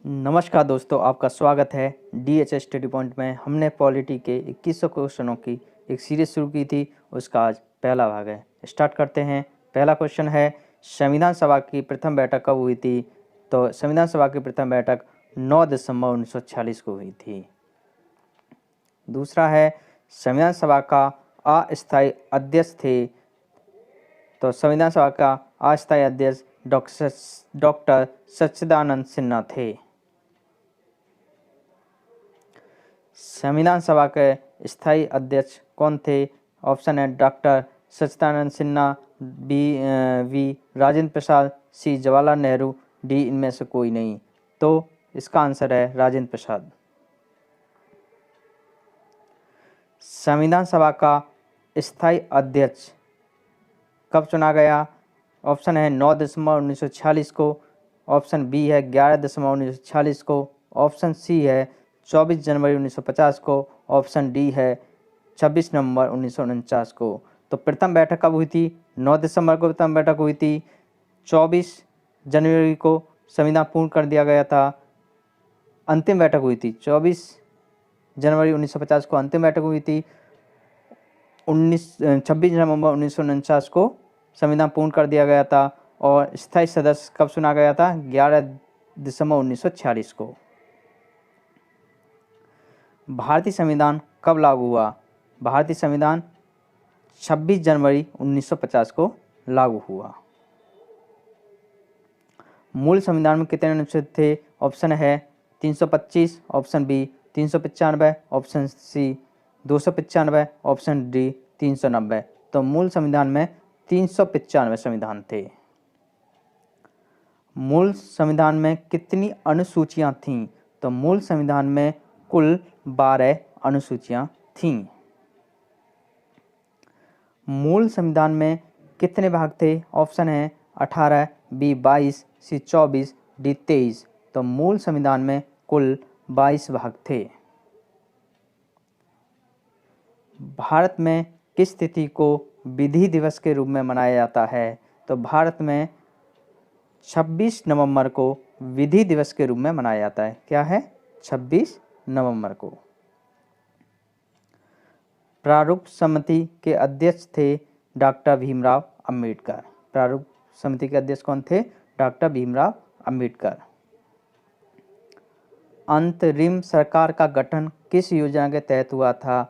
नमस्कार दोस्तों, आपका स्वागत है DHS स्टडी पॉइंट में। हमने पॉलिटी के 2100 क्वेश्चनों की एक सीरीज शुरू की थी, उसका आज पहला भाग है। स्टार्ट करते हैं। पहला क्वेश्चन है, संविधान सभा की प्रथम बैठक कब हुई थी? तो संविधान सभा की प्रथम बैठक 9 दिसंबर 1946 को हुई थी। दूसरा है, संविधान सभा का अस्थायी अध्यक्ष थे। तो संविधान सभा का अस्थायी अध्यक्ष डॉक्टर सच्चिदानंद सिन्हा थे। संविधान सभा के स्थायी अध्यक्ष कौन थे? ऑप्शन है doctor Sachchidananda Sinha, B Rajendra Prasad, C Jawaharlal Nehru, D इनमें से कोई नहीं। तो इसका आंसर है राजेंद्र प्रसाद। संविधान सभा का स्थायी अध्यक्ष कब चुना गया? ऑप्शन है 9 दिसंबर 1946 को, ऑप्शन बी है 11 दिसंबर 1946 को, ऑप्शन सी है 24 जनवरी 1950 को, ऑप्शन डी है 26 नवंबर 1949 को। तो प्रथम बैठक कब हुई थी? 9 दिसंबर को प्रथम बैठक हुई थी। 24 जनवरी को संविधान पूर्ण कर दिया गया था। अंतिम बैठक हुई थी 24 जनवरी 1950 को अंतिम बैठक हुई थी। 26 नवंबर 1949 को संविधान पूर्ण कर दिया गया था। और स्थायी सदस्य कब चुना गया था? 11 दिसंबर 1946 को। भारतीय संविधान कब लागू हुआ? भारतीय संविधान 26 जनवरी 1950 को लागू हुआ। मूल संविधान में कितने अनुच्छेद थे? ऑप्शन है 325, option B 395, option C 295, option D 390। तो मूल संविधान में 395 संविधान थे। मूल संविधान में कितनी अनुसूचियां थीं? तो मूल संविधान में कुल 12 अनुसूचियां थीं। मूल संविधान में कितने भाग थे? ऑप्शन है 18, बी 22, सी 24, डी 23। तो मूल संविधान में कुल 22 भाग थे। भारत में किस तिथि को विधि दिवस के रूप में मनाया जाता है? तो भारत में 26 नवंबर को विधि दिवस के रूप में मनाया जाता है। क्या है? 26 नवंबर को। प्रारूप समिति के अध्यक्ष थे डॉक्टर भीमराव अंबेडकर। प्रारूप समिति के अध्यक्ष कौन थे? डॉक्टर भीमराव अंबेडकर। अंतरिम सरकार का गठन किस योजना के तहत हुआ था?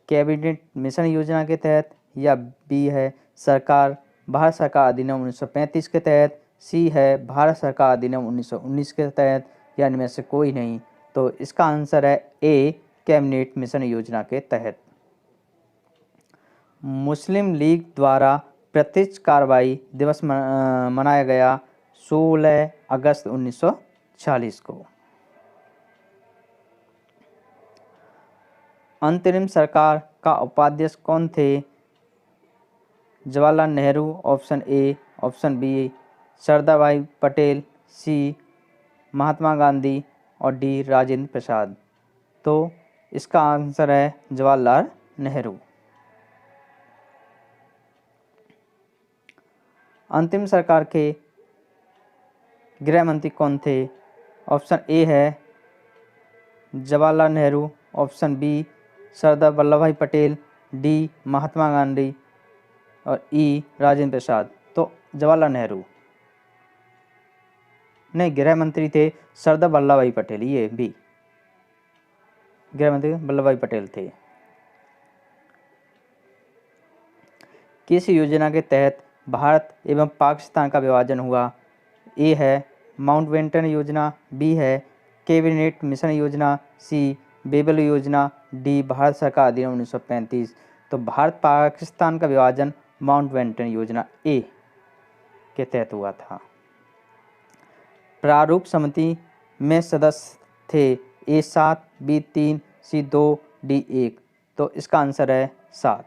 कैबिनेट मिशन योजना के तहत, या बी है भारत सरकार अधिनियम 1935 के तहत, सी है भारत सरकार अधिनियम 1919 के तहत, या इनमें से कोई नहीं। तो इसका आंसर है ए, कैबिनेट मिशन योजना के तहत। मुस्लिम लीग द्वारा प्रत्यक्ष कार्रवाई दिवस मनाया गया 16 अगस्त 1940 को। अंतरिम सरकार का उपाध्यक्ष कौन थे? Jawaharlal Nehru, option A, option B Sardar Bhai Patel, सी महात्मा गांधी, और डी राजेंद्र प्रसाद। तो इसका आंसर है जवाहरलाल नेहरू। अंतिम सरकार के गृह मंत्री कौन थे? ऑप्शन ए है जवाहरलाल नेहरू, ऑप्शन बी सरदार वल्लभ भाई पटेल, डी महात्मा गांधी, और ई राजेंद्र प्रसाद। तो जवाहरलाल नेहरू नहीं, गृह मंत्री थे सरदार वल्लभ भाई पटेल। ये बी, गृह मंत्री वल्लभ भाई पटेल थे। किस योजना के तहत भारत एवं पाकिस्तान का विभाजन हुआ? ए है माउंटबेटन योजना, बी है कैबिनेट मिशन योजना, सी बेबल योजना, डी भारत सरकार अधिनियम 1935। तो भारत पाकिस्तान का विभाजन माउंटबेटन योजना ए के तहत हुआ था। प्रारूप समिति में सदस्य थे ए 7, बी 3, सी 2, डी 1। तो इसका आंसर है 7।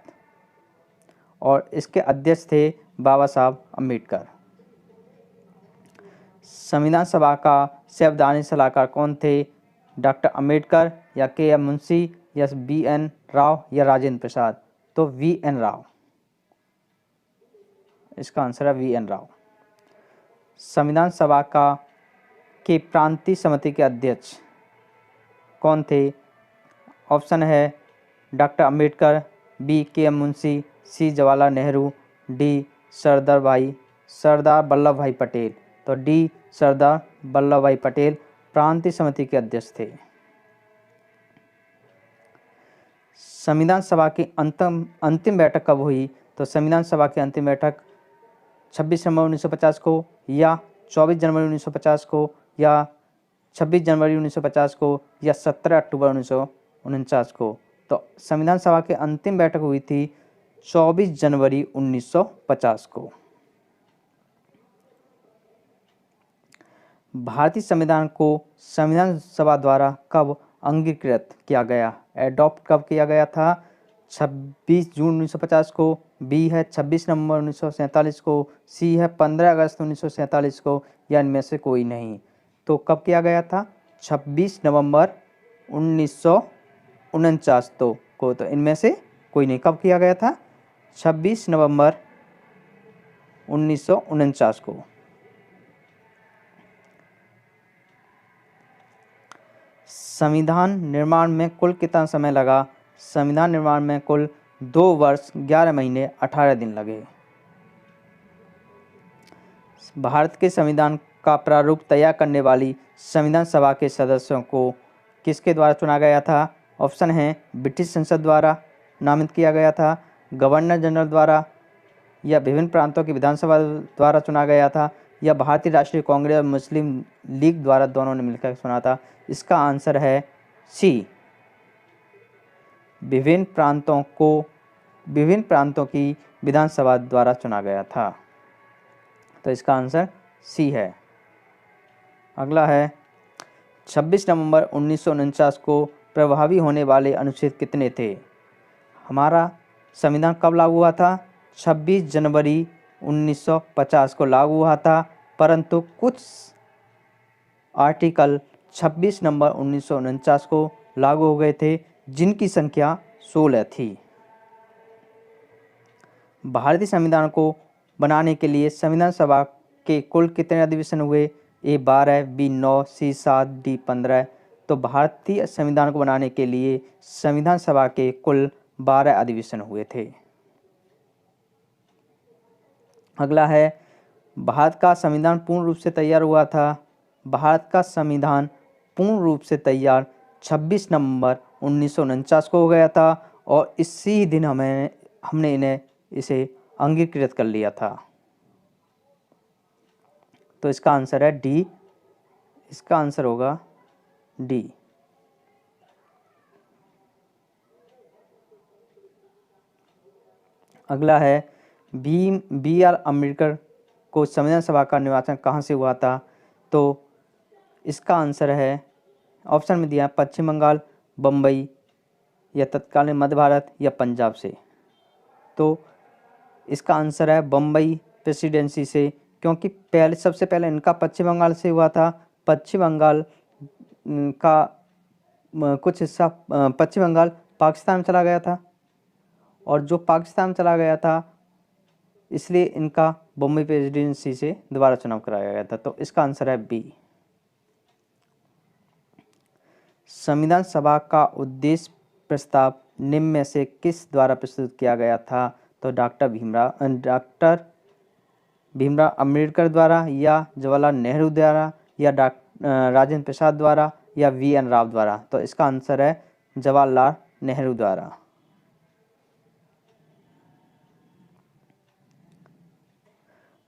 और इसके अध्यक्ष थे बाबा साहब अम्बेडकर। संविधान सभा का संवैधानिक सलाहकार कौन थे? डॉक्टर अम्बेडकर, या के एम मुंशी, या बी एन राव, या राजेंद्र प्रसाद। तो वी एन राव, इसका आंसर है वी एन राव। संविधान सभा का के प्रांतीय समिति के अध्यक्ष कौन थे? ऑप्शन है डॉक्टर अंबेडकर, बी के एम मुंशी, सी जवाहरलाल नेहरू, डी सरदार वल्लभ भाई पटेल। तो डी सरदार वल्लभ भाई पटेल प्रांतीय समिति के अध्यक्ष थे। संविधान सभा की अंतिम बैठक कब हुई? तो संविधान सभा की अंतिम बैठक 26 नवंबर 1950 को, या 24 जनवरी 1950 को, या 26 जनवरी 1950 को, या 17 अक्टूबर 1949 को। तो संविधान सभा की अंतिम बैठक हुई थी 24 जनवरी 1950 को। भारतीय संविधान को संविधान सभा द्वारा कब अंगीकृत किया गया? एडॉप्ट कब किया गया था? 26 जून 1950 को, बी है 26 नवंबर 1947 को, सी है 15 अगस्त 1947 को, या इनमें से कोई नहीं। तो कब किया गया था? 26 नवंबर 1949 को। तो इनमें से कोई नहीं। कब किया गया था? 26 नवंबर 1949 को। संविधान निर्माण में कुल कितना समय लगा? संविधान निर्माण में कुल 2 वर्ष 11 महीने 18 दिन लगे। भारत के संविधान का प्रारूप तैयार करने वाली संविधान सभा के सदस्यों को किसके द्वारा चुना गया था? ऑप्शन है ब्रिटिश संसद द्वारा नामित किया गया था, गवर्नर जनरल द्वारा, या विभिन्न प्रांतों की विधानसभा द्वारा चुना गया था, या भारतीय राष्ट्रीय कांग्रेस और मुस्लिम लीग द्वारा दोनों ने मिलकर चुना था। इसका आंसर है सी, विभिन्न प्रांतों की विधानसभा द्वारा चुना गया था। तो इसका आंसर सी है। अगला है 26 नवंबर 1949 को प्रभावी होने वाले अनुच्छेद कितने थे? हमारा संविधान कब लागू हुआ था? 26 जनवरी 1950 को लागू हुआ था, परंतु कुछ आर्टिकल 26 नवंबर 1949 को लागू हो गए थे, जिनकी संख्या 16 थी। भारतीय संविधान को बनाने के लिए संविधान सभा के कुल कितने अधिवेशन हुए? ए 12, बी 9, सी 7, डी 15। तो भारतीय संविधान को बनाने के लिए संविधान सभा के कुल 12 अधिवेशन हुए थे। अगला है भारत का संविधान पूर्ण रूप से तैयार हुआ था। भारत का संविधान पूर्ण रूप से तैयार 26 नवंबर 1949 को हो गया था, और इसी दिन हमने इसे अंगीकृत कर लिया था। तो इसका आंसर है डी। इसका आंसर होगा डी। अगला है बी आर अम्बेडकर को संविधान सभा का निर्वाचन कहाँ से हुआ था? तो इसका आंसर है, ऑप्शन में दिया है पश्चिम बंगाल, बम्बई, या तत्कालीन मध्य भारत, या पंजाब से। तो इसका आंसर है बम्बई प्रेसिडेंसी से, क्योंकि सबसे पहले इनका पश्चिम बंगाल से हुआ था। पश्चिम बंगाल का कुछ हिस्सा पश्चिम बंगाल पाकिस्तान में चला गया था, और जो पाकिस्तान में चला गया था इसलिए इनका बम्बई प्रेसिडेंसी से दोबारा चुनाव कराया गया था। तो इसका आंसर है बी। संविधान सभा का उद्देश्य प्रस्ताव निम्न में से किस द्वारा प्रस्तुत किया गया था? तो डॉक्टर भीमराव अम्बेडकर द्वारा, या जवाहरलाल नेहरू द्वारा, या राजेंद्र प्रसाद द्वारा, या वी.एन. राव द्वारा। तो इसका आंसर है जवाहरलाल नेहरू द्वारा।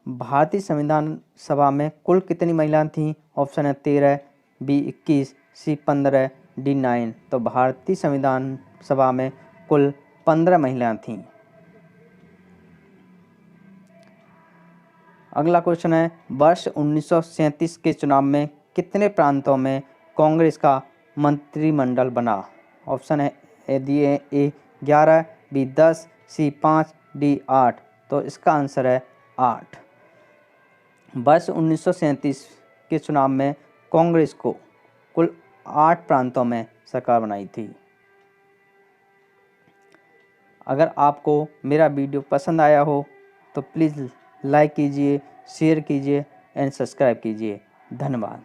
भारतीय संविधान सभा में कुल कितनी महिलाएं थीं? ऑप्शन है 13, बी 21, सी 15, डी 9। तो भारतीय संविधान सभा में कुल 15 महिलाएं थीं। अगला क्वेश्चन है वर्ष 1937 के चुनाव में कितने प्रांतों में कांग्रेस का मंत्रिमंडल बना? ऑप्शन है ए 11, बी 10, सी 5, डी 8। तो इसका आंसर है 8। वर्ष 1937 के चुनाव में कांग्रेस को कुल 8 प्रांतों में सरकार बनाई थी। अगर आपको मेरा वीडियो पसंद आया हो तो प्लीज़ लाइक कीजिए, शेयर कीजिए एंड सब्सक्राइब कीजिए। धन्यवाद।